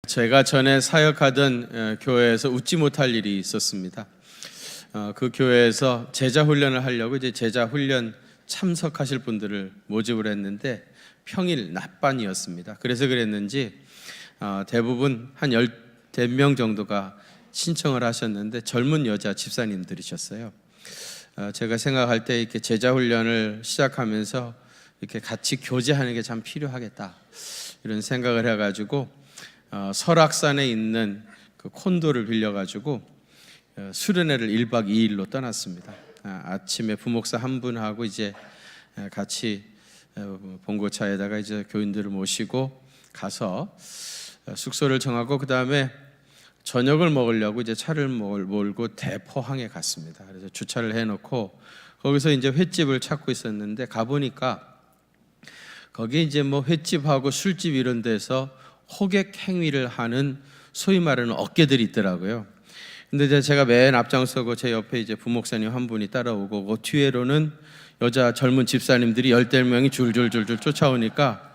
제가 전에 사역하던 교회에서 웃지 못할 일이 있었습니다. 그 교회에서 제자 훈련을 하려고 이제 제자 훈련 참석하실 분들을 모집을 했는데 평일 낮반이었습니다. 그래서 그랬는지 대부분 한 10명 정도가 신청을 하셨는데 젊은 여자 집사님들이셨어요. 제가 생각할 때 이렇게 제자 훈련을 시작하면서 이렇게 같이 교제하는 게 참 필요하겠다 이런 생각을 해가지고 설악산에 있는 그 콘도를 빌려가지고 수련회를 1박 2일로 떠났습니다. 아침에 부목사 한 분하고 이제 같이 봉고차에다가 이제 교인들을 모시고 가서 숙소를 정하고 그 다음에 저녁을 먹으려고 이제 차를 몰고 대포항에 갔습니다. 그래서 주차를 해놓고 거기서 이제 횟집을 찾고 있었는데 가보니까 거기 이제 뭐 횟집하고 술집 이런 데서 호객 행위를 하는 소위 말하는 어깨들이 있더라고요. 근데 이제 제가 맨 앞장서고 제 옆에 이제 부목사님 한 분이 따라오고 그 뒤에로는 여자 젊은 집사님들이 10명이 줄줄줄줄 쫓아오니까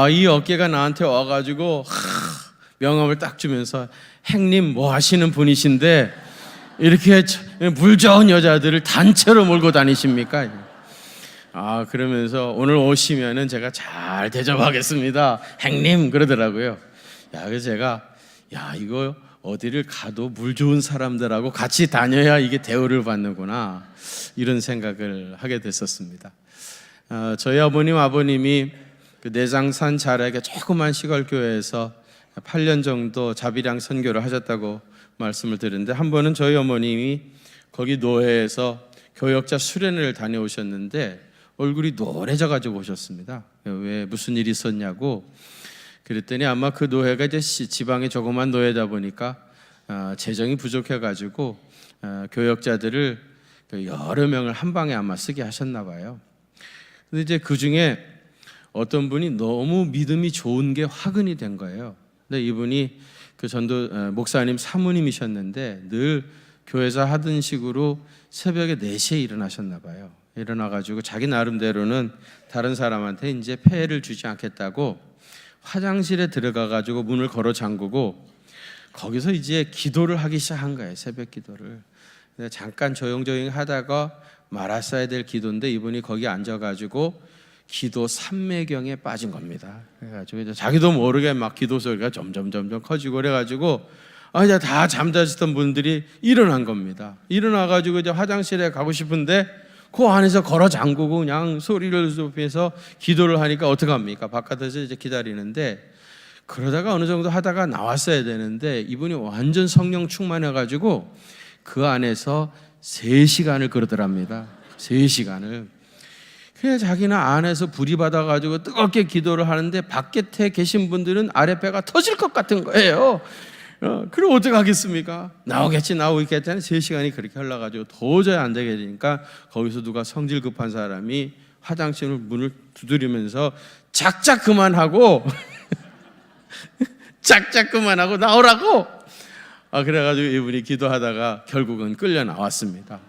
이 어깨가 나한테 와가지고 명함을 딱 주면서 행님 뭐 하시는 분이신데 이렇게 물 좋은 여자들을 단체로 몰고 다니십니까? 그러면서 오늘 오시면은 제가 잘 대접하겠습니다. 행님 그러더라고요. 그래서 제가 이거 어디를 가도 물 좋은 사람들하고 같이 다녀야 이게 대우를 받는구나 이런 생각을 하게 됐었습니다. 저희 아버님이 그 내장산 자락의 조그만 시골 교회에서 8년 정도 자비랑 선교를 하셨다고 말씀을 드렸는데 한 번은 저희 어머님이 거기 노회에서 교역자 수련회를 다녀오셨는데 얼굴이 노래져 가지고 오셨습니다. 왜 무슨 일이 있었냐고 그랬더니 아마 그 노회가 이제 지방의 조그만 노회다 보니까 재정이 부족해 가지고 교역자들을 여러 명을 한 방에 아마 쓰게 하셨나 봐요. 근데 이제 그 중에 어떤 분이 너무 믿음이 좋은 게 화근이 된 거예요. 근데 이분이 그 전도 목사님 사모님이셨는데 늘 교회에서 하던 식으로 새벽에 4시에 일어나셨나 봐요. 일어나가지고 자기 나름대로는 다른 사람한테 이제 폐해를 주지 않겠다고 화장실에 들어가가지고 문을 걸어 잠그고 거기서 이제 기도를 하기 시작한 거예요. 새벽 기도를. 잠깐 조용조용 하다가 말았어야 될 기도인데 이분이 거기 앉아가지고 기도 삼매경에 빠진 겁니다. 그래가지고 이제 자기도 모르게 막 기도 소리가 점점 커지고 그래가지고 이제 다 잠자셨던 분들이 일어난 겁니다. 일어나가지고 이제 화장실에 가고 싶은데 그 안에서 걸어 잠그고 그냥 소리를 높여서 기도를 하니까 어떡합니까? 바깥에서 이제 기다리는데 그러다가 어느 정도 하다가 나왔어야 되는데 이분이 완전 성령 충만해가지고 그 안에서 3시간을 그러더랍니다. 3시간을. 그냥 자기는 안에서 불이 받아가지고 뜨겁게 기도를 하는데 밖에 계신 분들은 아랫배가 터질 것 같은 거예요. 그럼 어떻게 하겠습니까? 나오겠지 3시간이 그렇게 흘러가지고 도저히 안 되게 되니까 거기서 누가 성질 급한 사람이 화장실 문을 두드리면서 작작 그만하고 나오라고 그래가지고 이분이 기도하다가 결국은 끌려 나왔습니다.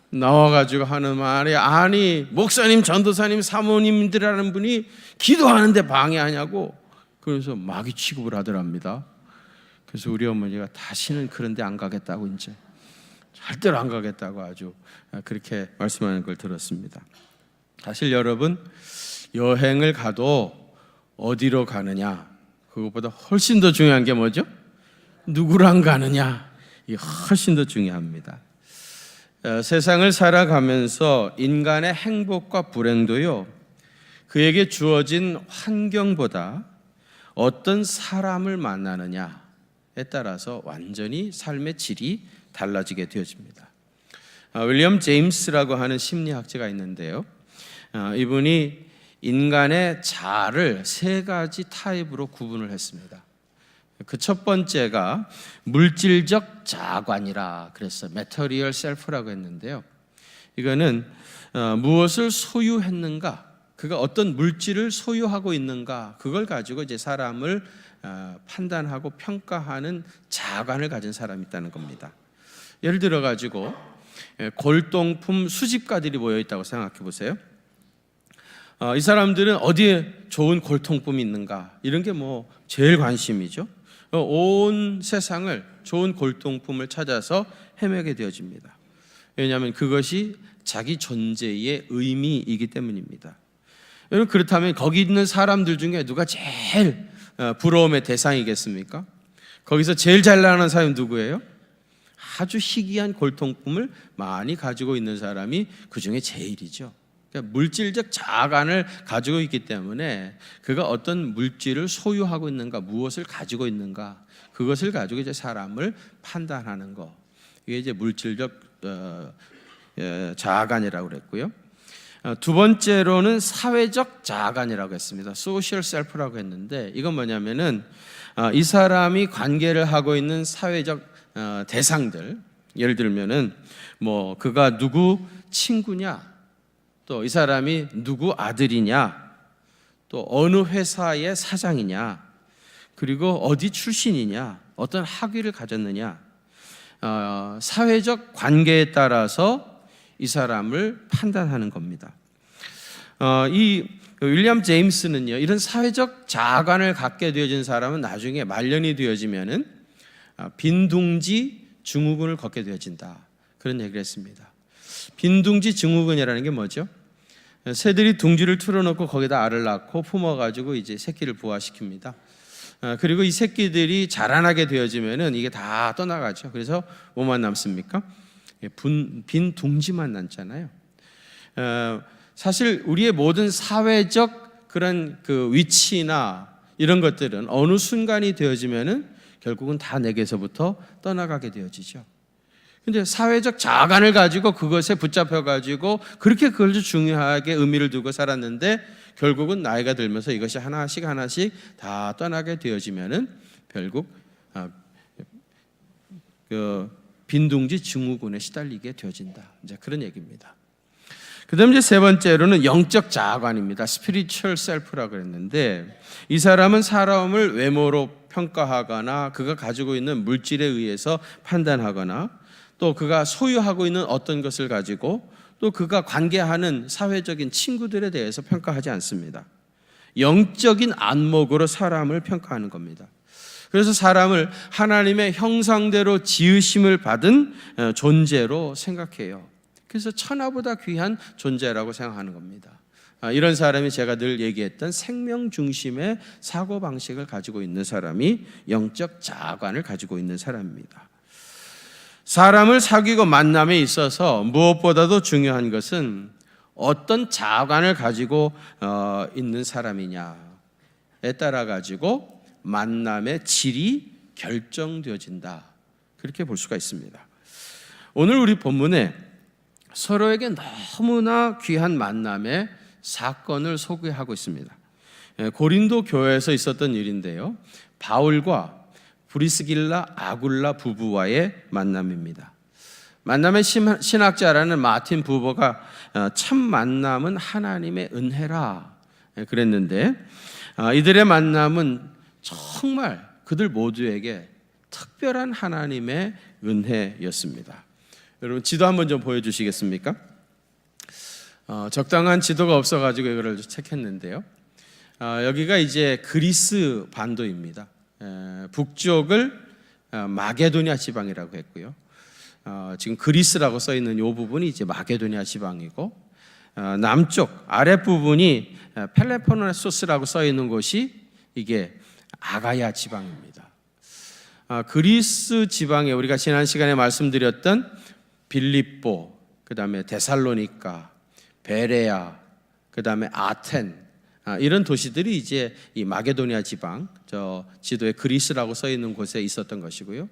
나와가지고 하는 말이 아니 목사님 전도사님 사모님들이라는 분이 기도하는데 방해하냐고 그래서 마귀 취급을 하더랍니다. 그래서 우리 어머니가 다시는 그런 데 안 가겠다고 이제 절대로 안 가겠다고 아주 그렇게 말씀하는 걸 들었습니다. 사실 여러분 여행을 가도 어디로 가느냐 그것보다 훨씬 더 중요한 게 뭐죠? 누구랑 가느냐 이게 훨씬 더 중요합니다. 세상을 살아가면서 인간의 행복과 불행도요 그에게 주어진 환경보다 어떤 사람을 만나느냐 에 따라서 완전히 삶의 질이 달라지게 되어집니다. 윌리엄 제임스라고 하는 심리학자가 있는데요. 이분이 인간의 자아를 3가지 타입으로 구분을 했습니다. 그 첫 번째가 물질적 자아관이라 그랬어요. Material Self라고 했는데요. 이거는 무엇을 소유했는가, 그가 어떤 물질을 소유하고 있는가, 그걸 가지고 이제 사람을 판단하고 평가하는 자아관을 가진 사람이 있다는 겁니다. 예를 들어 가지고 골동품 수집가들이 모여 있다고 생각해 보세요. 이 사람들은 어디에 좋은 골동품이 있는가 이런 게 뭐 제일 관심이죠. 온 세상을 좋은 골동품을 찾아서 헤매게 되어집니다. 왜냐하면 그것이 자기 존재의 의미이기 때문입니다. 여러분, 그렇다면 거기 있는 사람들 중에 누가 제일 부러움의 대상이겠습니까? 거기서 제일 잘 나가는 사람이 누구예요? 아주 희귀한 골동품을 많이 가지고 있는 사람이 그 중에 제일이죠. 그러니까 물질적 자아관을 가지고 있기 때문에 그가 어떤 물질을 소유하고 있는가, 무엇을 가지고 있는가, 그것을 가지고 이제 사람을 판단하는 거. 이게 이제 물질적 자아관이라고 그랬고요. 두 번째로는 사회적 자아관이라고 했습니다. 소셜 셀프라고 했는데, 이건 뭐냐면은 이 사람이 관계를 하고 있는 사회적 대상들, 예를 들면은 뭐 그가 누구 친구냐, 또 이 사람이 누구 아들이냐, 또 어느 회사의 사장이냐, 그리고 어디 출신이냐, 어떤 학위를 가졌느냐, 사회적 관계에 따라서 이 사람을 판단하는 겁니다. 이 윌리엄 제임스는요, 이런 사회적 자아관을 갖게 되어진 사람은 나중에 말년이 되어지면은 빈둥지 증후군을 겪게 되어진다, 그런 얘기를 했습니다. 빈둥지 증후군이라는 게 뭐죠? 새들이 둥지를 틀어놓고 거기다 알을 낳고 품어가지고 이제 새끼를 부화시킵니다. 그리고 이 새끼들이 자라나게 되어지면은 이게 다 떠나가죠. 그래서 뭐만 남습니까? 빈 둥지만 남잖아요. 사실 우리의 모든 사회적 그런 그 위치나 이런 것들은 어느 순간이 되어지면은 결국은 다 내게서부터 떠나가게 되어지죠. 근데 사회적 자아관을 가지고 그것에 붙잡혀 가지고 그렇게 그걸 중요하게 의미를 두고 살았는데 결국은 나이가 들면서 이것이 하나씩 다 떠나게 되어지면은 결국 그 빈둥지 증후군에 시달리게 되어진다. 이제 그런 얘기입니다. 그다음 이제 세 번째로는 영적 자아관입니다. 스피리추얼 셀프라고 그랬는데, 이 사람은 사람을 외모로 평가하거나 그가 가지고 있는 물질에 의해서 판단하거나 또 그가 소유하고 있는 어떤 것을 가지고 또 그가 관계하는 사회적인 친구들에 대해서 평가하지 않습니다. 영적인 안목으로 사람을 평가하는 겁니다. 그래서 사람을 하나님의 형상대로 지으심을 받은 존재로 생각해요. 그래서 천하보다 귀한 존재라고 생각하는 겁니다. 이런 사람이 제가 늘 얘기했던 생명 중심의 사고방식을 가지고 있는 사람이 영적 자아관을 가지고 있는 사람입니다. 사람을 사귀고 만남에 있어서 무엇보다도 중요한 것은 어떤 자아관을 가지고 있는 사람이냐에 따라 가지고 만남의 질이 결정되어진다, 그렇게 볼 수가 있습니다. 오늘 우리 본문에 서로에게 너무나 귀한 만남의 사건을 소개하고 있습니다. 고린도 교회에서 있었던 일인데요, 바울과 브리스길라 아굴라 부부와의 만남입니다. 만남의 신학자라는 마틴 부버가 참 만남은 하나님의 은혜라 그랬는데, 이들의 만남은 정말 그들 모두에게 특별한 하나님의 은혜였습니다. 여러분, 지도 한번 좀 보여주시겠습니까? 적당한 지도가 없어가지고 이거를 체크했는데요. 여기가 이제 그리스 반도입니다. 북쪽을 마게도니아 지방이라고 했고요. 지금 그리스라고 써 있는 이 부분이 이제 마게도니아 지방이고, 남쪽 아랫 부분이 펠레포네소스라고 써 있는 곳이 이게 아가야 지방입니다. 그리스 지방에 우리가 지난 시간에 말씀드렸던 빌립보, 그 다음에 데살로니가, 베레아, 그 다음에 아텐, 이런 도시들이 이제 이 마게도니아 지방, 저 지도에 그리스라고 써 있는 곳에 있었던 것이고요.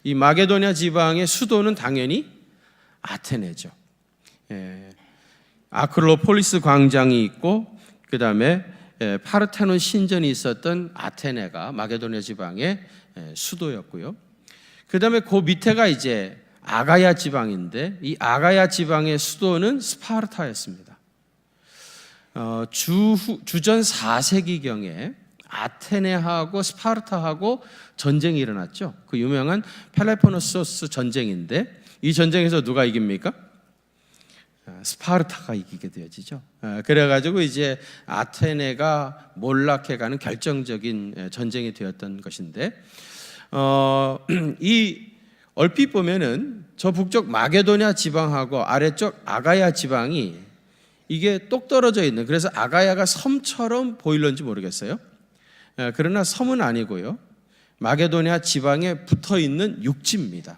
이 마게도니아 지방의 수도는 당연히 아테네죠. 아크로폴리스 광장이 있고, 그 다음에 파르테논 신전이 있었던 아테네가 마게도니아 지방의 수도였고요. 그 다음에 그 밑에가 이제 아가야 지방인데, 이 아가야 지방의 수도는 스파르타였습니다. 주전 4세기경에 아테네하고 스파르타하고 전쟁이 일어났죠. 그 유명한 펠레포네소스 전쟁인데, 이 전쟁에서 누가 이깁니까? 스파르타가 이기게 되어지죠. 그래가지고 이제 아테네가 몰락해가는 결정적인 전쟁이 되었던 것인데, 이 얼핏 보면은 저 북쪽 마게도냐 지방하고 아래쪽 아가야 지방이 이게 똑 떨어져 있는, 그래서 아가야가 섬처럼 보일런지 모르겠어요. 그러나 섬은 아니고요, 마게도냐 지방에 붙어 있는 육지입니다.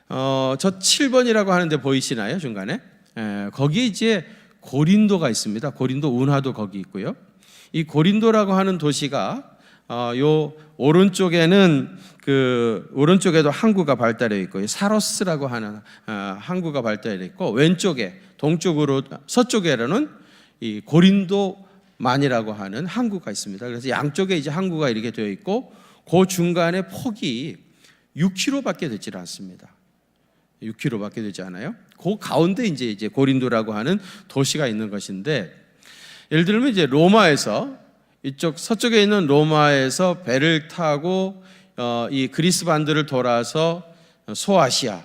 저 7번이라고 하는데 보이시나요? 중간에 거기 이제 고린도가 있습니다. 고린도 운하도 거기 있고요. 이 고린도라고 하는 도시가 요 오른쪽에는 오른쪽에도 항구가 발달해 있고, 사로스라고 하는 항구가 발달해 있고, 왼쪽에 동쪽으로 서쪽에는 이 고린도만이라고 하는 항구가 있습니다. 그래서 양쪽에 이제 항구가 이렇게 되어 있고, 그 중간에 폭이 6km밖에 되지 않습니다. 6km밖에 되지 않아요. 그 가운데 이제 고린도라고 하는 도시가 있는 것인데, 예를 들면 이제 로마에서 이쪽 서쪽에 있는 로마에서 배를 타고 이 그리스 반도를 돌아서 소아시아,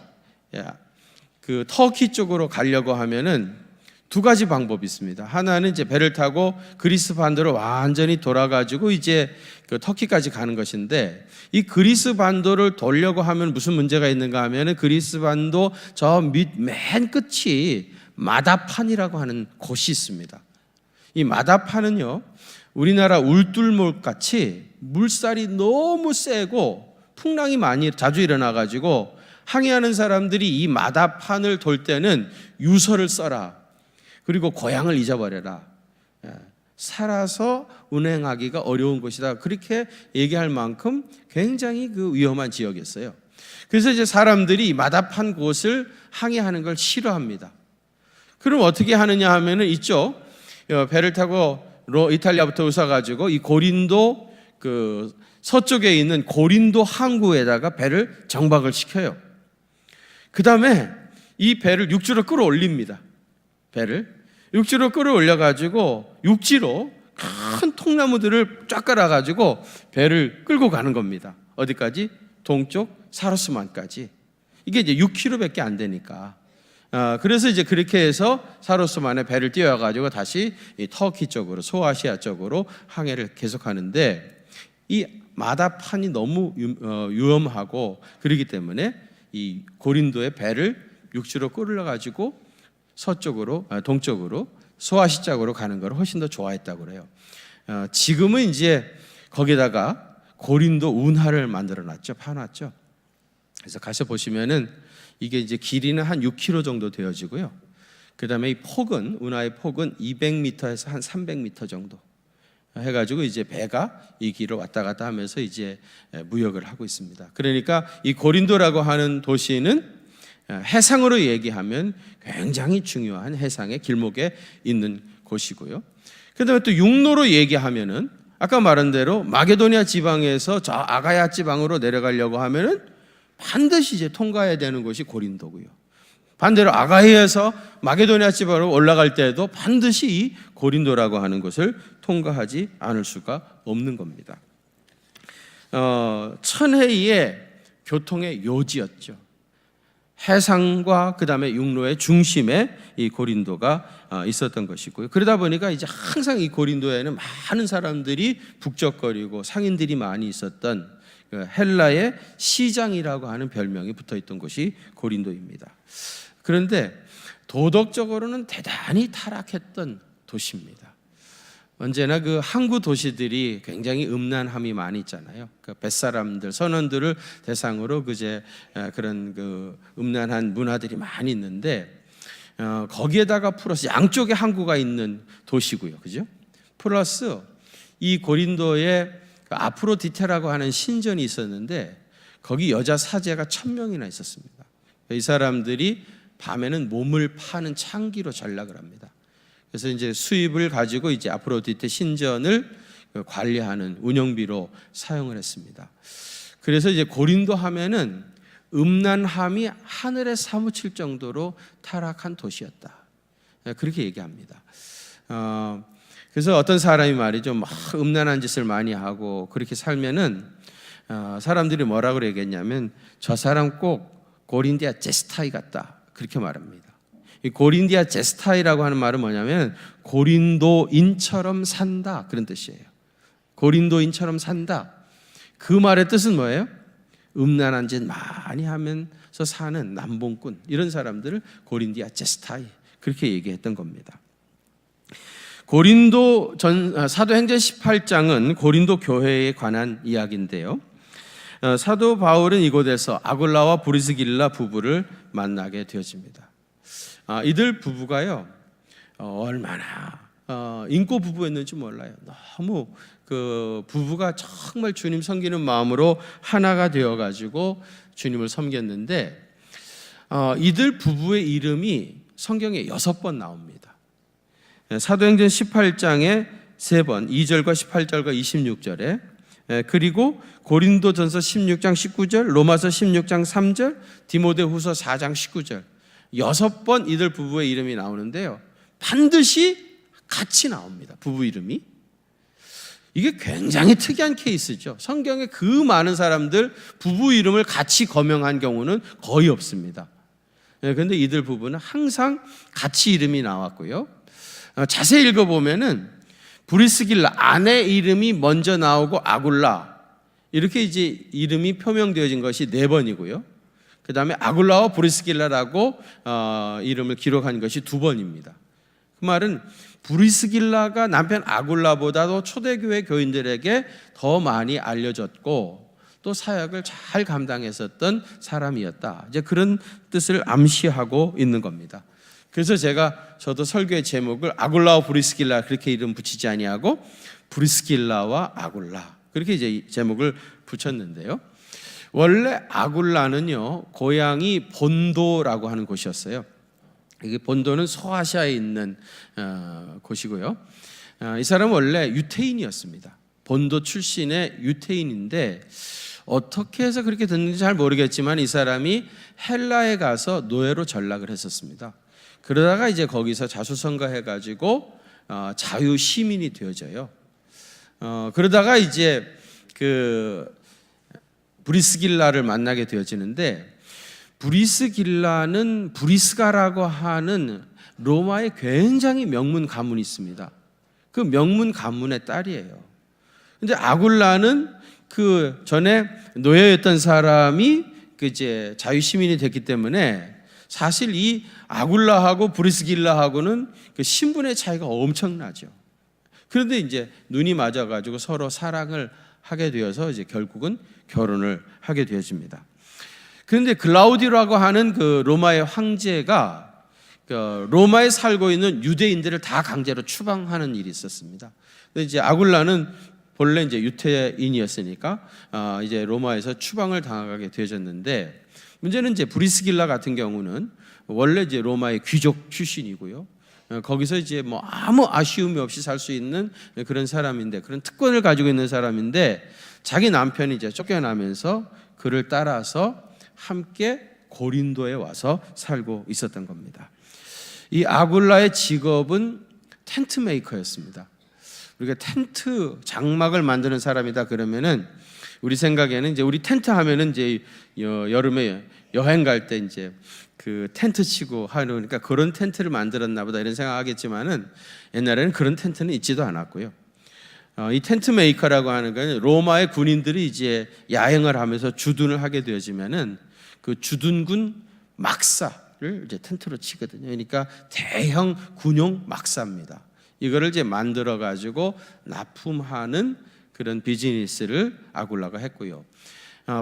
그 터키 쪽으로 가려고 하면은 두 가지 방법이 있습니다. 하나는 이제 배를 타고 그리스 반도를 완전히 돌아가지고 이제 그 터키까지 가는 것인데, 이 그리스 반도를 돌려고 하면 무슨 문제가 있는가 하면은 같이 반도 저 맨 끝이 마다판이라고 하는 곳이 있습니다. 이 마다판은요, 우리나라 울둘못 같이 물살이 너무 세고 풍랑이 많이 자주 일어나 가지고 항해하는 사람들이 이 마다판을 돌 때는 유서를 써라, 그리고 고향을 잊어버려라, 살아서 운행하기가 어려운 곳이다, 그렇게 얘기할 만큼 굉장히 그 위험한 지역이었어요. 그래서 이제 사람들이 마다판 곳을 항해하는 걸 싫어합니다. 그럼 어떻게 하느냐 하면은 이쪽 배를 타고 이탈리아부터 오셔가지고 이 고린도 그 서쪽에 있는 고린도 항구에다가 배를 정박을 시켜요. 그 다음에 이 배를 육지로 끌어올립니다. 배를 육지로 끌어올려가지고 육지로 큰 통나무들을 쫙 깔아가지고 배를 끌고 가는 겁니다. 어디까지? 동쪽 사로스만까지. 이게 이제 6km밖에 안 되니까. 그래서 이제 그렇게 해서 사로스만에 배를 띄워가지고 다시 이 터키 쪽으로, 소아시아 쪽으로 항해를 계속하는데, 이 마다판이 너무 위험하고 그렇기 때문에 이 고린도의 배를 육지로 끌어가지고 서쪽으로, 동쪽으로, 소아시 쪽으로 가는 걸 훨씬 더 좋아했다고 그래요. 지금은 이제 거기다가 고린도 운하를 만들어놨죠, 파놨죠. 그래서 가서 보시면은 이게 이제 길이는 한 6km 정도 되어지고요. 그 다음에 이 폭은, 운하의 폭은 200m에서 한 300m 정도 해가지고 이제 배가 이 길을 왔다 갔다 하면서 이제 무역을 하고 있습니다. 그러니까 이 고린도라고 하는 도시는 해상으로 얘기하면 굉장히 중요한 해상의 길목에 있는 곳이고요. 그 다음에 또 육로로 얘기하면은 아까 말한 대로 마게도냐 지방에서 저 아가야 지방으로 내려가려고 하면은 반드시 이제 통과해야 되는 곳이 고린도고요. 반대로 아가야에서 마게도냐 지방으로 올라갈 때도 반드시 이 고린도라고 하는 곳을 통과하지 않을 수가 없는 겁니다. 천혜의 교통의 요지였죠. 해상과 그 다음에 육로의 중심에 이 고린도가 있었던 것이고요. 그러다 보니까 이제 항상 이 고린도에는 많은 사람들이 북적거리고 상인들이 많이 있었던 헬라의 시장이라고 하는 별명이 붙어있던 곳이 고린도입니다. 그런데 도덕적으로는 대단히 타락했던 도시입니다. 언제나 그 항구 도시들이 굉장히 음란함이 많이 있잖아요. 그 뱃사람들, 선원들을 대상으로 그런 그 음란한 문화들이 많이 있는데, 거기에다가 플러스 양쪽에 항구가 있는 도시고요, 그죠? 플러스 이 고린도에 아프로디테라고 하는 신전이 있었는데, 거기 여자 사제가 1000명이나 있었습니다. 이 사람들이 밤에는 몸을 파는 창기로 전락을 합니다. 그래서 이제 수입을 가지고 이제 아프로디테 신전을 관리하는 운영비로 사용을 했습니다. 그래서 이제 고린도 하면은 음란함이 하늘에 사무칠 정도로 타락한 도시였다, 그렇게 얘기합니다. 그래서 어떤 사람이 말이죠, 막 음란한 짓을 많이 하고 그렇게 살면은 사람들이 뭐라고 얘기했냐면 저 사람 꼭 고린디아 제스타이 같다, 그렇게 말합니다. 이 고린디아 제스타이라고 하는 말은 뭐냐면 고린도인처럼 산다, 그런 뜻이에요. 고린도인처럼 산다. 그 말의 뜻은 뭐예요? 음란한 짓 많이 하면서 사는 남봉꾼, 이런 사람들을 고린디아 제스타이, 그렇게 얘기했던 겁니다. 사도행전 18장은 고린도 교회에 관한 이야기인데요. 사도 바울은 이곳에서 아굴라와 브리스길라 부부를 만나게 되어집니다. 이들 부부가요, 얼마나 인고 부부였는지 몰라요. 너무 그 부부가 정말 주님 섬기는 마음으로 하나가 되어가지고 주님을 섬겼는데, 이들 부부의 이름이 성경에 6번 나옵니다. 사도행전 18장에 3번, 2절과 18절과 26절에, 그리고 고린도전서 16장 19절, 로마서 16장 3절, 디모데후서 4장 19절, 6번 이들 부부의 이름이 나오는데요, 반드시 같이 나옵니다. 부부 이름이. 이게 굉장히 특이한 케이스죠. 성경에 그 많은 사람들 부부 이름을 같이 거명한 경우는 거의 없습니다. 그런데 이들 부부는 항상 같이 이름이 나왔고요. 자세히 읽어보면은 브리스길라, 아내 이름이 먼저 나오고 아굴라, 이렇게 이제 이름이 표명되어진 것이 4번이고요. 그 다음에 아굴라와 브리스길라라고 이름을 기록한 것이 2번입니다. 그 말은 브리스길라가 남편 아굴라보다도 초대교회 교인들에게 더 많이 알려졌고 또 사역을 잘 감당했었던 사람이었다, 이제 그런 뜻을 암시하고 있는 겁니다. 그래서 저도 설교의 제목을 아굴라와 브리스길라 그렇게 이름 붙이지 아니하고 브리스길라와 아굴라, 그렇게 이제 제목을 붙였는데요. 원래 아굴라는요, 고향이 본도라고 하는 곳이었어요. 이게 본도는 소아시아에 있는 곳이고요. 이 사람은 원래 유태인이었습니다. 본도 출신의 유태인인데 어떻게 해서 그렇게 됐는지 잘 모르겠지만 이 사람이 헬라에 가서 노예로 전락을 했었습니다. 그러다가 이제 거기서 자수성가해가지고 자유 시민이 되어져요. 그러다가 이제 그 브리스길라를 만나게 되어지는데, 브리스길라는 브리스가라고 하는 로마의 굉장히 명문 가문이 있습니다. 그 명문 가문의 딸이에요. 근데 아굴라는 그 전에 노예였던 사람이 그 이제 자유 시민이 됐기 때문에 사실 이 아굴라하고 브리스길라하고는 그 신분의 차이가 엄청나죠. 그런데 이제 눈이 맞아가지고 서로 사랑을 하게 되어서 이제 결국은 결혼을 하게 되어집니다. 그런데 글라우디오라고 하는 그 로마의 황제가 그 로마에 살고 있는 유대인들을 다 강제로 추방하는 일이 있었습니다. 근데 이제 아굴라는 본래 이제 유태인이었으니까 이제 로마에서 추방을 당하게 되어졌는데, 문제는 이제 브리스길라 같은 경우는 원래 이제 로마의 귀족 출신이고요. 거기서 이제 뭐 아무 아쉬움이 없이 살 수 있는 그런 사람인데, 그런 특권을 가지고 있는 사람인데, 자기 남편이 이제 쫓겨나면서 그를 따라서 함께 고린도에 와서 살고 있었던 겁니다. 이 아굴라의 직업은 텐트 메이커였습니다. 우리가 텐트 장막을 만드는 사람이다 그러면은 우리 생각에는 이제 우리 텐트 하면은 이제 여름에 여행 갈 때 이제 그 텐트 치고 하니까 그런 텐트를 만들었나 보다 이런 생각하겠지만은 옛날에는 그런 텐트는 있지도 않았고요. 이 텐트 메이커라고 하는 건 로마의 군인들이 이제 야행을 하면서 주둔을 하게 되어지면은 그 주둔군 막사를 이제 텐트로 치거든요. 그러니까 대형 군용 막사입니다. 이거를 이제 만들어 가지고 납품하는 그런 비즈니스를 아굴라가 했고요.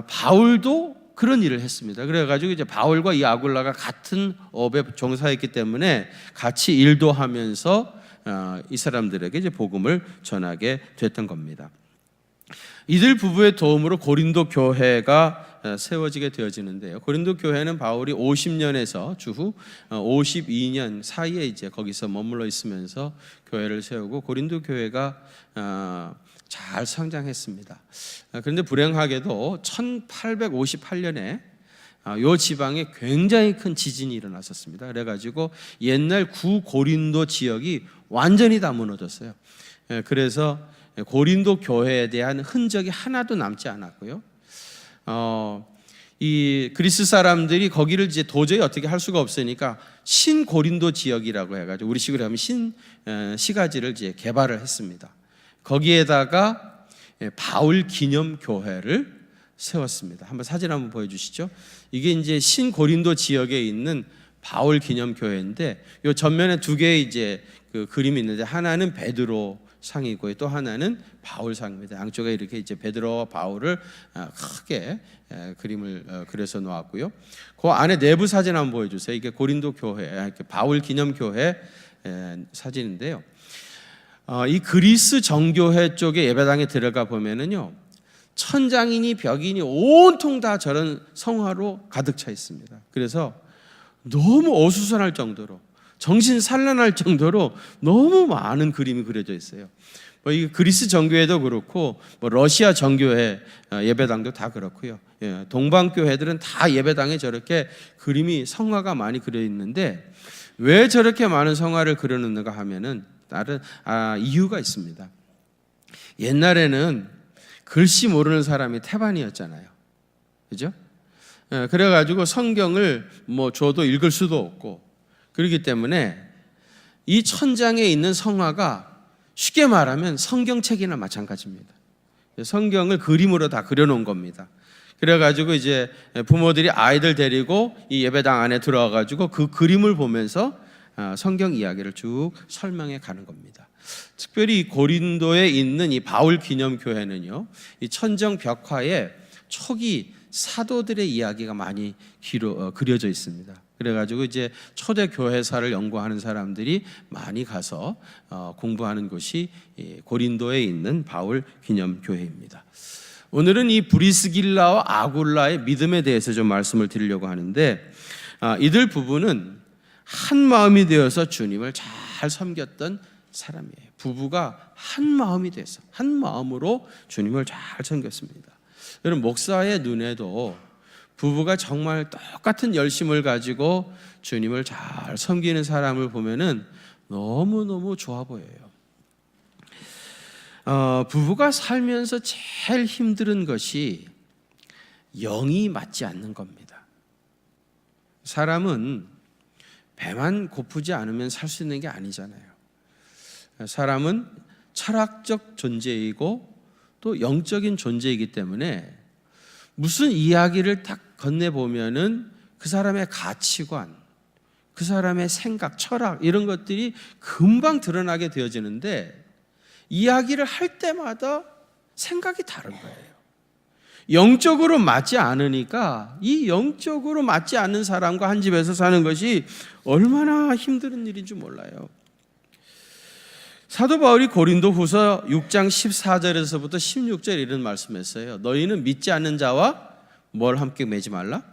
바울도 그런 일을 했습니다. 그래가지고 이제 바울과 이 아굴라가 같은 업에 종사했기 때문에 같이 일도 하면서 이 사람들에게 이제 복음을 전하게 됐던 겁니다. 이들 부부의 도움으로 고린도 교회가 세워지게 되어지는데요. 고린도 교회는 바울이 50년에서 주후 52년 사이에 이제 거기서 머물러 있으면서 교회를 세우고 고린도 교회가 잘 성장했습니다. 그런데 불행하게도 1858년에 이 지방에 굉장히 큰 지진이 일어났었습니다. 그래가지고 옛날 구고린도 지역이 완전히 다 무너졌어요. 그래서 고린도 교회에 대한 흔적이 하나도 남지 않았고요. 이 그리스 사람들이 거기를 이제 도저히 어떻게 할 수가 없으니까 신고린도 지역이라고 해가지고 우리식으로 하면 시가지를 이제 개발을 했습니다. 거기에다가 바울 기념 교회를 세웠습니다. 한번 사진 한번 보여주시죠. 이게 이제 신고린도 지역에 있는 바울 기념 교회인데, 요 전면에 두 개의 이제 그 그림이 있는데 하나는 베드로 상이고 또 하나는 바울 상입니다. 양쪽에 이렇게 이제 베드로와 바울을 크게 그림을 그려서 놓았고요. 그 안에 내부 사진 한번 보여주세요. 이게 고린도 교회, 바울 기념 교회 사진인데요. 이 그리스 정교회 쪽에 예배당에 들어가 보면은요, 천장이니 벽이니 온통 다 저런 성화로 가득 차 있습니다. 그래서 너무 어수선할 정도로, 정신 산란할 정도로 너무 많은 그림이 그려져 있어요. 이 그리스 정교회도 그렇고 러시아 정교회 예배당도 다 그렇고요. 동방 교회들은 다 예배당에 저렇게 그림이 성화가 많이 그려 있는데, 왜 저렇게 많은 성화를 그려 놓는가 하면은 다른 이유가 있습니다. 옛날에는 글씨 모르는 사람이 태반이었잖아요. 그죠? 그래가지고 성경을 줘도 읽을 수도 없고, 그렇기 때문에 이 천장에 있는 성화가 쉽게 말하면 성경책이나 마찬가지입니다. 성경을 그림으로 다 그려놓은 겁니다. 그래가지고 이제 부모들이 아이들 데리고 이 예배당 안에 들어와가지고 그 그림을 보면서 성경 이야기를 쭉 설명해 가는 겁니다. 특별히 이 고린도에 있는 이 바울 기념 교회는요, 이 천정 벽화에 초기 사도들의 이야기가 많이 그려져 있습니다. 그래가지고 이제 초대 교회사를 연구하는 사람들이 많이 가서 공부하는 곳이 고린도에 있는 바울 기념 교회입니다. 오늘은 이 브리스길라와 아굴라의 믿음에 대해서 좀 말씀을 드리려고 하는데, 이들 부부는 한 마음이 되어서 주님을 잘 섬겼던 사람이에요. 부부가 한 마음이 돼서 한 마음으로 주님을 잘 섬겼습니다. 여러분, 목사의 눈에도 부부가 정말 똑같은 열심을 가지고 주님을 잘 섬기는 사람을 보면은 너무너무 좋아 보여요. 부부가 살면서 제일 힘든 것이 영이 맞지 않는 겁니다. 사람은 배만 고프지 않으면 살 수 있는 게 아니잖아요. 사람은 철학적 존재이고 또 영적인 존재이기 때문에 무슨 이야기를 딱 건네보면은 그 사람의 가치관, 그 사람의 생각, 철학 이런 것들이 금방 드러나게 되어지는데, 이야기를 할 때마다 생각이 다른 거예요. 영적으로 맞지 않으니까 이 영적으로 맞지 않는 사람과 한 집에서 사는 것이 얼마나 힘든 일인 줄 몰라요. 사도 바울이 고린도 후서 6장 14절에서부터 16절 이런 말씀했어요. 너희는 믿지 않는 자와 뭘 함께 매지 말라?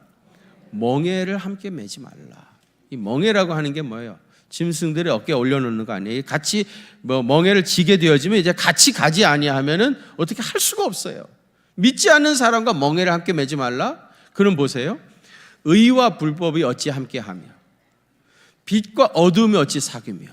멍에를 함께 매지 말라. 이 멍에라고 하는 게 뭐예요? 짐승들의 어깨에 올려놓는 거 아니에요? 같이 멍에를 지게 되어지면 이제 같이 가지 아니하면은 어떻게 할 수가 없어요. 믿지 않는 사람과 멍에를 함께 매지 말라? 그럼 보세요. 의와 불법이 어찌 함께하며 빛과 어둠이 어찌 사귀며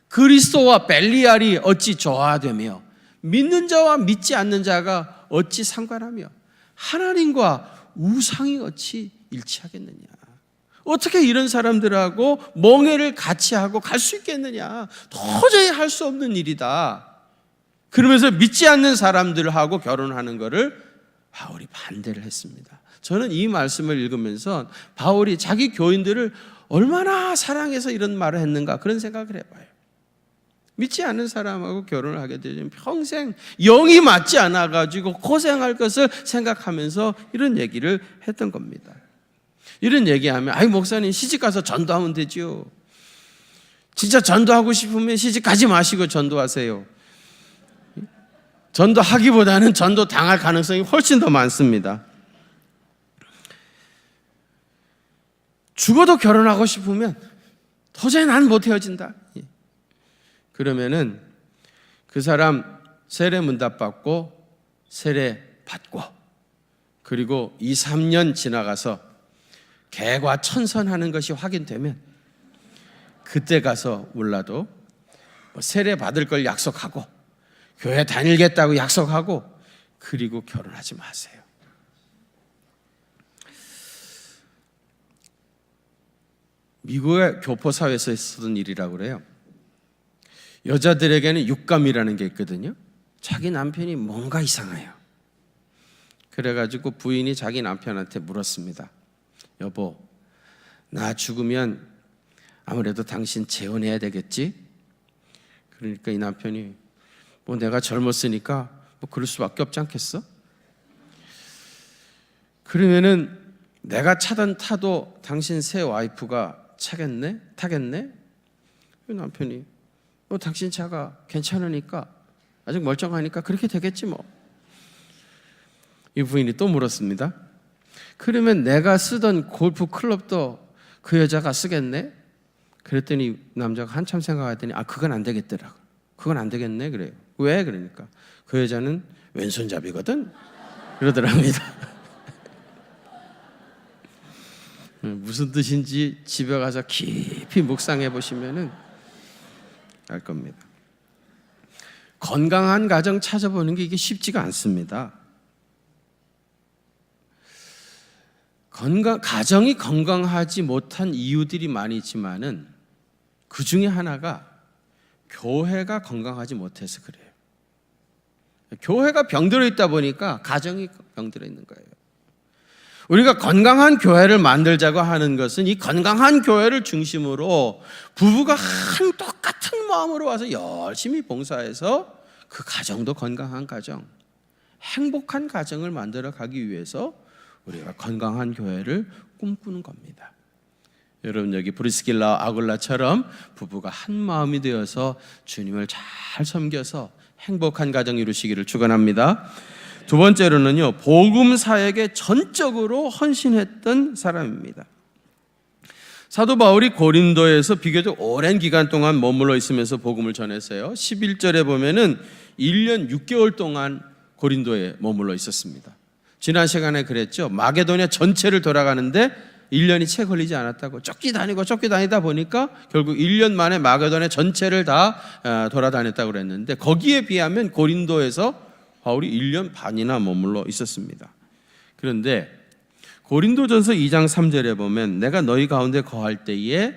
그리스도와 벨리알이 어찌 조화되며 믿는 자와 믿지 않는 자가 어찌 상관하며 하나님과 우상이 어찌 일치하겠느냐. 어떻게 이런 사람들하고 멍에를 같이 하고 갈 수 있겠느냐. 도저히 할 수 없는 일이다. 그러면서 믿지 않는 사람들하고 결혼하는 것을 바울이 반대를 했습니다. 저는 이 말씀을 읽으면서 바울이 자기 교인들을 얼마나 사랑해서 이런 말을 했는가 그런 생각을 해봐요. 믿지 않는 사람하고 결혼을 하게 되면 평생 영이 맞지 않아가지고 고생할 것을 생각하면서 이런 얘기를 했던 겁니다. 이런 얘기하면 아이 목사님 시집가서 전도하면 되죠. 진짜 전도하고 싶으면 시집가지 마시고 전도하세요. 전도하기보다는 전도 당할 가능성이 훨씬 더 많습니다. 죽어도 결혼하고 싶으면 도저히 난 못 헤어진다. 그러면은 그 사람 세례 문답 받고 세례 받고 그리고 2, 3년 지나가서 개과 천선하는 것이 확인되면 그때 가서 몰라도 세례 받을 걸 약속하고 교회 다니겠다고 약속하고 그리고 결혼하지 마세요. 미국의 교포 사회에서 있었던 일이라고 그래요. 여자들에게는 육감이라는 게 있거든요. 자기 남편이 뭔가 이상해요. 그래가지고 부인이 자기 남편한테 물었습니다. 여보, 나 죽으면 아무래도 당신 재혼해야 되겠지? 그러니까 이 남편이 뭐 내가 젊었으니까 뭐 그럴 수밖에 없지 않겠어? 그러면은 내가 차든 타도 당신 새 와이프가 타겠네? 남편이 당신 차가 괜찮으니까 아직 멀쩡하니까 그렇게 되겠지 뭐. 이 부인이 또 물었습니다. 그러면 내가 쓰던 골프 클럽도 그 여자가 쓰겠네? 그랬더니 남자가 한참 생각하더니 그건 안 되겠더라고. 그건 안 되겠네 그래요. 왜? 그러니까 그 여자는 왼손잡이거든 그러더랍니다. 무슨 뜻인지 집에 가서 깊이 묵상해 보시면은 알 겁니다. 건강한 가정 찾아보는 게 이게 쉽지가 않습니다. 가정이 건강하지 못한 이유들이 많이 있지만은 그 중에 하나가 교회가 건강하지 못해서 그래요. 교회가 병들어 있다 보니까 가정이 병들어 있는 거예요. 우리가 건강한 교회를 만들자고 하는 것은 이 건강한 교회를 중심으로 부부가 한 똑같은 마음으로 와서 열심히 봉사해서 그 가정도 건강한 가정, 행복한 가정을 만들어 가기 위해서 우리가 건강한 교회를 꿈꾸는 겁니다. 여러분 여기 브리스길라 아굴라처럼 부부가 한 마음이 되어서 주님을 잘 섬겨서 행복한 가정 이루시기를 축원합니다. 두 번째로는요, 복음 사역에 전적으로 헌신했던 사람입니다. 사도 바울이 고린도에서 비교적 오랜 기간 동안 머물러 있으면서 복음을 전했어요. 11절에 보면은 1년 6개월 동안 고린도에 머물러 있었습니다. 지난 시간에 그랬죠. 마게도냐 전체를 돌아가는데 1년이 채 걸리지 않았다고. 쫓기다니다 보니까 결국 1년 만에 마게도냐 전체를 다 돌아다녔다고 그랬는데 거기에 비하면 고린도에서 바울이 1년 반이나 머물러 있었습니다. 그런데 고린도전서 2장 3절에 보면 내가 너희 가운데 거할 때에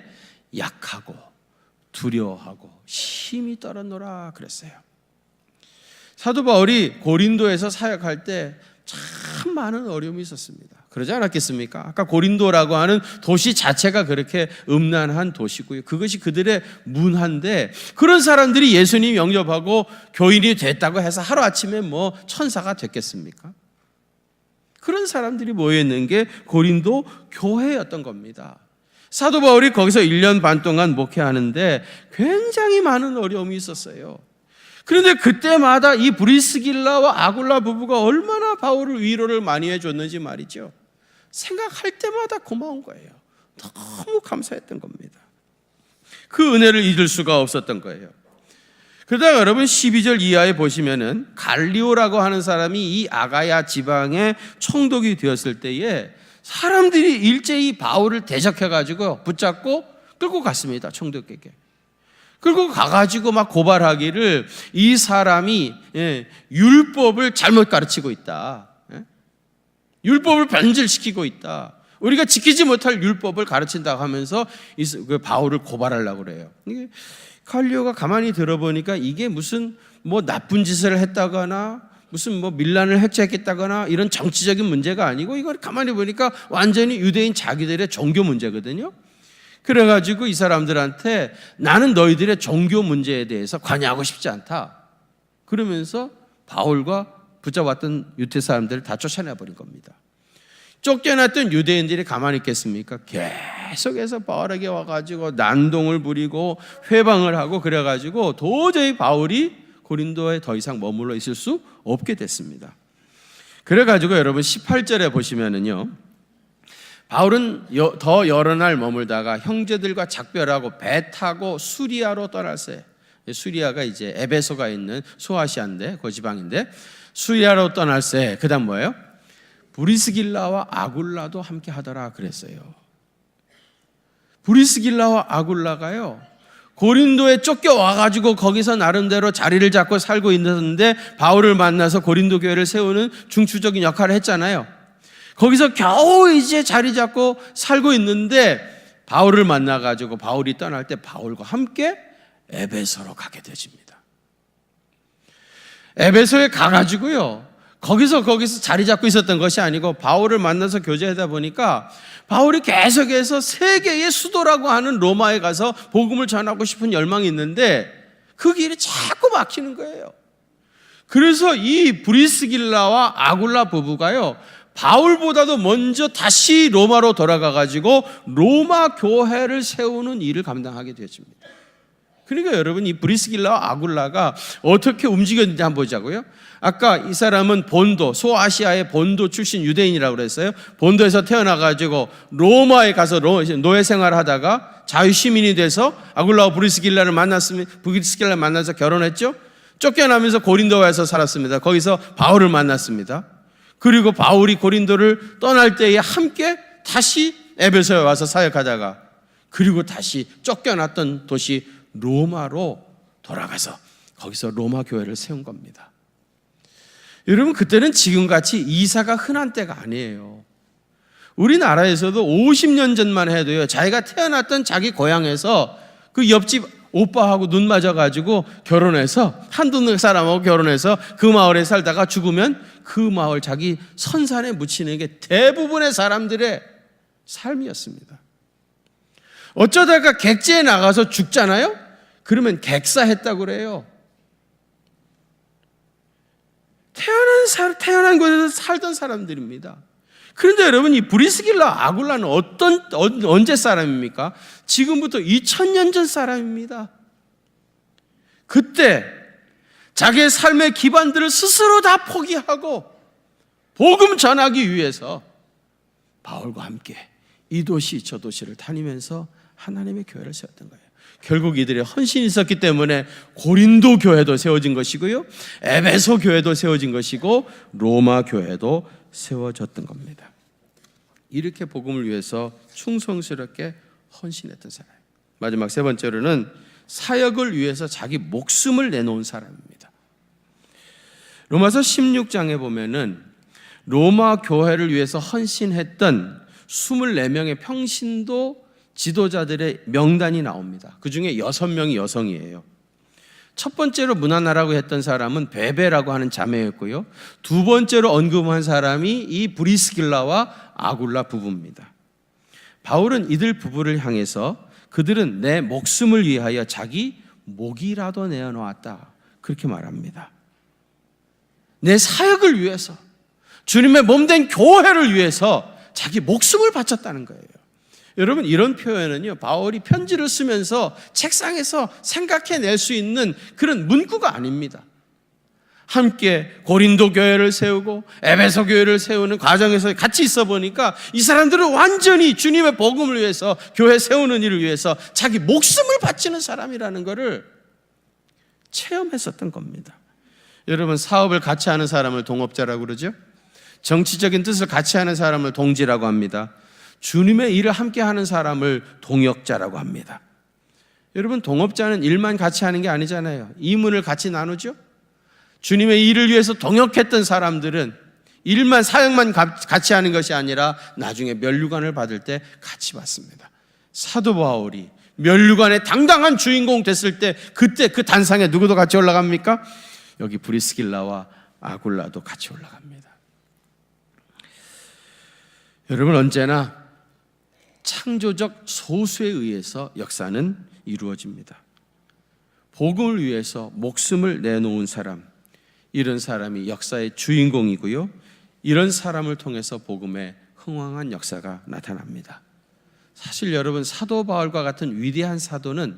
약하고 두려워하고 심히 떨었노라 그랬어요. 사도 바울이 고린도에서 사역할 때 참 많은 어려움이 있었습니다. 그러지 않았겠습니까? 아까 고린도라고 하는 도시 자체가 그렇게 음란한 도시고요. 그것이 그들의 문화인데 그런 사람들이 예수님 영접하고 교인이 됐다고 해서 하루아침에 뭐 천사가 됐겠습니까? 그런 사람들이 모여있는 게 고린도 교회였던 겁니다. 사도 바울이 거기서 1년 반 동안 목회하는데 굉장히 많은 어려움이 있었어요. 그런데 그때마다 이 브리스길라와 아굴라 부부가 얼마나 바울을 위로를 많이 해줬는지 말이죠. 생각할 때마다 고마운 거예요. 너무 감사했던 겁니다. 그 은혜를 잊을 수가 없었던 거예요. 그러다가 여러분 12절 이하에 보시면은 갈리오라고 하는 사람이 이 아가야 지방의 총독이 되었을 때에 사람들이 일제히 바울을 대적해가지고 붙잡고 끌고 갔습니다. 총독에게. 끌고 가가지고 막 고발하기를 이 사람이 율법을 잘못 가르치고 있다. 율법을 변질시키고 있다. 우리가 지키지 못할 율법을 가르친다고 하면서 그 바울을 고발하려고 그래요. 갈리오가 가만히 들어보니까 이게 무슨 뭐 나쁜 짓을 했다거나 무슨 뭐 밀란을 획책했다거나 이런 정치적인 문제가 아니고 이걸 가만히 보니까 완전히 유대인 자기들의 종교 문제거든요. 그래가지고 이 사람들한테 나는 너희들의 종교 문제에 대해서 관여하고 싶지 않다. 그러면서 바울과 붙잡았던 유대 사람들을 다 쫓아내버린 겁니다. 쫓겨났던 유대인들이 가만히 있겠습니까? 계속해서 바울에게 와가지고 난동을 부리고 회방을 하고 그래가지고 도저히 바울이 고린도에 더 이상 머물러 있을 수 없게 됐습니다. 그래가지고 여러분 18절에 보시면은요, 바울은 더 여러 날 머물다가 형제들과 작별하고 배 타고 수리아로 떠났어요. 수리아가 이제 에베소가 있는 소아시아인데 그 지방인데 수리아로 떠날세. 그다음 뭐예요? 브리스길라와 아굴라도 함께 하더라 그랬어요. 브리스길라와 아굴라가요 고린도에 쫓겨와가지고 거기서 나름대로 자리를 잡고 살고 있는데 바울을 만나서 고린도 교회를 세우는 중추적인 역할을 했잖아요. 거기서 겨우 이제 자리 잡고 살고 있는데 바울을 만나가지고 바울이 떠날 때 바울과 함께 에베소로 가게 되집니다. 에베소에 가가지고요, 거기서 자리 잡고 있었던 것이 아니고 바울을 만나서 교제하다 보니까 바울이 계속해서 세계의 수도라고 하는 로마에 가서 복음을 전하고 싶은 열망이 있는데 그 길이 자꾸 막히는 거예요. 그래서 이 브리스길라와 아굴라 부부가요, 바울보다도 먼저 다시 로마로 돌아가가지고 로마 교회를 세우는 일을 감당하게 되었습니다. 그러니까 여러분, 이 브리스길라와 아굴라가 어떻게 움직였는지 한번 보자고요. 아까 이 사람은 본도, 소아시아의 본도 출신 유대인이라고 그랬어요. 본도에서 태어나가지고 로마에 가서 노예 생활을 하다가 자유시민이 돼서 아굴라와 브리스길라를 만나서 결혼했죠. 쫓겨나면서 고린도에서 살았습니다. 거기서 바울을 만났습니다. 그리고 바울이 고린도를 떠날 때에 함께 다시 에베소에 와서 사역하다가 그리고 다시 쫓겨났던 도시 로마로 돌아가서 거기서 로마 교회를 세운 겁니다. 여러분, 그때는 지금같이 이사가 흔한 때가 아니에요. 우리나라에서도 50년 전만 해도요, 자기가 태어났던 자기 고향에서 그 옆집 오빠하고 눈 맞아가지고 결혼해서 한두 사람하고 결혼해서 그 마을에 살다가 죽으면 그 마을 자기 선산에 묻히는 게 대부분의 사람들의 삶이었습니다. 어쩌다가 객지에 나가서 죽잖아요? 그러면 객사했다고 그래요. 태어난 곳에서 살던 사람들입니다. 그런데 여러분, 이 브리스길라 아굴라는 언제 사람입니까? 지금부터 2000년 전 사람입니다. 그때 자기의 삶의 기반들을 스스로 다 포기하고 복음 전하기 위해서 바울과 함께 이 도시 저 도시를 다니면서 하나님의 교회를 세웠던 거예요. 결국 이들의 헌신이 있었기 때문에 고린도 교회도 세워진 것이고요, 에베소 교회도 세워진 것이고 로마 교회도 세워졌던 겁니다. 이렇게 복음을 위해서 충성스럽게 헌신했던 사람. 마지막 세 번째로는 사역을 위해서 자기 목숨을 내놓은 사람입니다. 로마서 16장에 보면은 로마 교회를 위해서 헌신했던 24명의 평신도 지도자들의 명단이 나옵니다. 그 중에 6명이 여성이에요. 첫 번째로 문안하라고 했던 사람은 베베라고 하는 자매였고요, 두 번째로 언급한 사람이 이 브리스길라와 아굴라 부부입니다. 바울은 이들 부부를 향해서 그들은 내 목숨을 위하여 자기 목이라도 내어놓았다, 그렇게 말합니다. 내 사역을 위해서, 주님의 몸된 교회를 위해서 자기 목숨을 바쳤다는 거예요. 여러분, 이런 표현은요, 바울이 편지를 쓰면서 책상에서 생각해낼 수 있는 그런 문구가 아닙니다. 함께 고린도 교회를 세우고 에베소 교회를 세우는 과정에서 같이 있어 보니까 이 사람들은 완전히 주님의 복음을 위해서, 교회 세우는 일을 위해서 자기 목숨을 바치는 사람이라는 것을 체험했었던 겁니다. 여러분, 사업을 같이 하는 사람을 동업자라고 그러죠. 정치적인 뜻을 같이 하는 사람을 동지라고 합니다. 주님의 일을 함께 하는 사람을 동역자라고 합니다. 여러분, 동업자는 일만 같이 하는 게 아니잖아요. 이문을 같이 나누죠. 주님의 일을 위해서 동역했던 사람들은 일만, 사역만 같이 하는 것이 아니라 나중에 면류관을 받을 때 같이 받습니다. 사도 바울이 면류관의 당당한 주인공 됐을 때 그때 그 단상에 누구도 같이 올라갑니까? 여기 브리스길라와 아굴라도 같이 올라갑니다. 여러분, 언제나 창조적 소수에 의해서 역사는 이루어집니다. 복음을 위해서 목숨을 내놓은 사람, 이런 사람이 역사의 주인공이고요, 이런 사람을 통해서 복음의 흥왕한 역사가 나타납니다. 사실 여러분, 사도 바울과 같은 위대한 사도는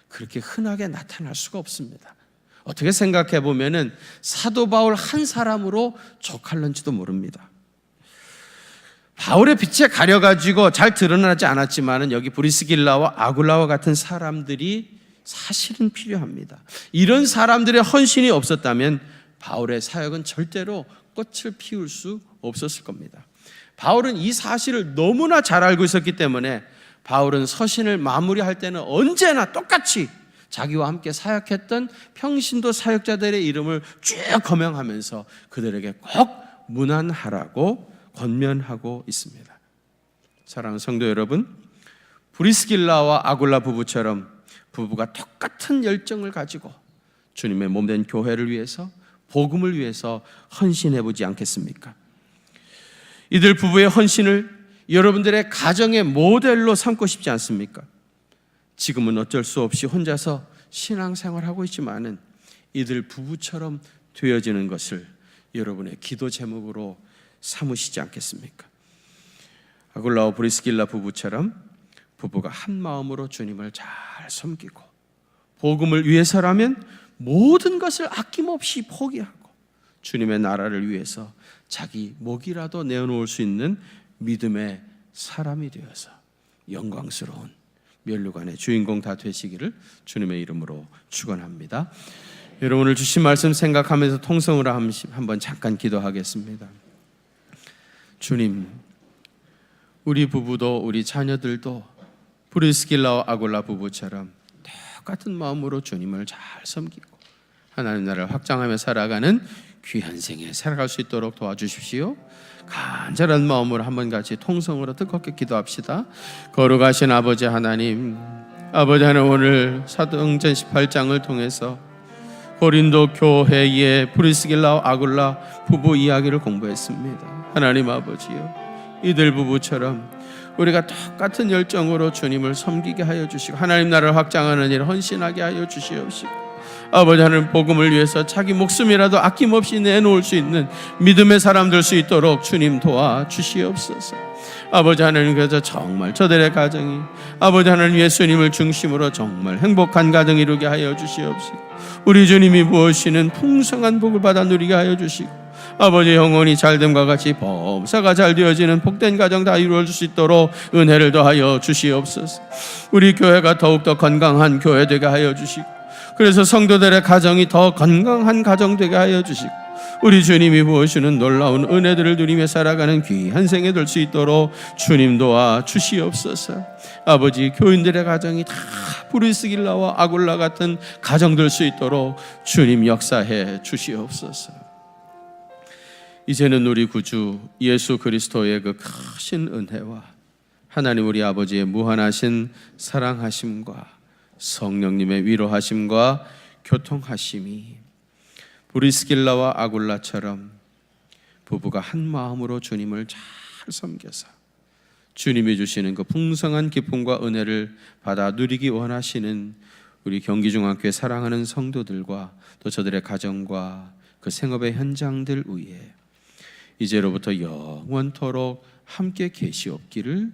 그렇게 흔하게 나타날 수가 없습니다. 어떻게 생각해 보면은 사도 바울 한 사람으로 족할런지도 모릅니다. 바울의 빛에 가려가지고 잘 드러나지 않았지만은 여기 브리스길라와 아굴라와 같은 사람들이 사실은 필요합니다. 이런 사람들의 헌신이 없었다면 바울의 사역은 절대로 꽃을 피울 수 없었을 겁니다. 바울은 이 사실을 너무나 잘 알고 있었기 때문에 바울은 서신을 마무리할 때는 언제나 똑같이 자기와 함께 사역했던 평신도 사역자들의 이름을 쭉 거명하면서 그들에게 꼭 문안하라고 권면하고 있습니다. 사랑하는 성도 여러분, 브리스길라와 아굴라 부부처럼 부부가 똑같은 열정을 가지고 주님의 몸된 교회를 위해서, 복음을 위해서 헌신해 보지 않겠습니까? 이들 부부의 헌신을 여러분들의 가정의 모델로 삼고 싶지 않습니까? 지금은 어쩔 수 없이 혼자서 신앙생활하고 있지만은 이들 부부처럼 되어지는 것을 여러분의 기도 제목으로 삼으시지 않겠습니까? 아굴라와 브리스길라 부부처럼 부부가 한 마음으로 주님을 잘 섬기고 복음을 위해서라면 모든 것을 아낌없이 포기하고 주님의 나라를 위해서 자기 목이라도 내어놓을 수 있는 믿음의 사람이 되어서 영광스러운 면류관의 주인공 다 되시기를 주님의 이름으로 축원합니다. 여러분, 오늘 주신 말씀 생각하면서 통성으로 한번 잠깐 기도하겠습니다. 주님, 우리 부부도 우리 자녀들도 브리스길라와 아굴라 부부처럼 똑같은 마음으로 주님을 잘 섬기고 하나님 나라를 확장하며 살아가는 귀한 생에 살아갈 수 있도록 도와주십시오. 간절한 마음으로 한번 같이 통성으로 뜨겁게 기도합시다. 거룩하신 아버지 하나님, 아버지 하나님, 오늘 사도행전 18장을 통해서 고린도 교회의 브리스길라와 아굴라 부부 이야기를 공부했습니다. 하나님 아버지요, 이들 부부처럼 우리가 똑같은 열정으로 주님을 섬기게 하여 주시고 하나님 나라를 확장하는 일 헌신하게 하여 주시옵시고 아버지 하나님, 복음을 위해서 자기 목숨이라도 아낌없이 내놓을 수 있는 믿음의 사람 될 수 있도록 주님 도와주시옵소서. 아버지 하나님, 그래서 정말 저들의 가정이 아버지 하나님 예수님을 중심으로 정말 행복한 가정 이루게 하여 주시옵시고 우리 주님이 부으시는 풍성한 복을 받아 누리게 하여 주시고 아버지 영혼이 잘됨과 같이 범사가 잘 되어지는 복된 가정 다 이루어질 수 있도록 은혜를 더하여 주시옵소서. 우리 교회가 더욱더 건강한 교회 되게 하여 주시고 그래서 성도들의 가정이 더 건강한 가정 되게 하여 주시고 우리 주님이 부으시는 놀라운 은혜들을 누리며 살아가는 귀한 생에 될 수 있도록 주님 도와 주시옵소서. 아버지, 교인들의 가정이 다 브리스길라와 아굴라 같은 가정 될 수 있도록 주님 역사해 주시옵소서. 이제는 우리 구주 예수 그리스도의 그 크신 은혜와 하나님 우리 아버지의 무한하신 사랑하심과 성령님의 위로하심과 교통하심이 브리스길라와 아굴라처럼 부부가 한 마음으로 주님을 잘 섬겨서 주님이 주시는 그 풍성한 기쁨과 은혜를 받아 누리기 원하시는 우리 경기중앙교회 사랑하는 성도들과 또 저들의 가정과 그 생업의 현장들 위에 이제로부터 영원토록 함께 계시옵기를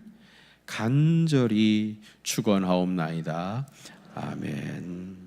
간절히 축원하옵나이다. 아멘.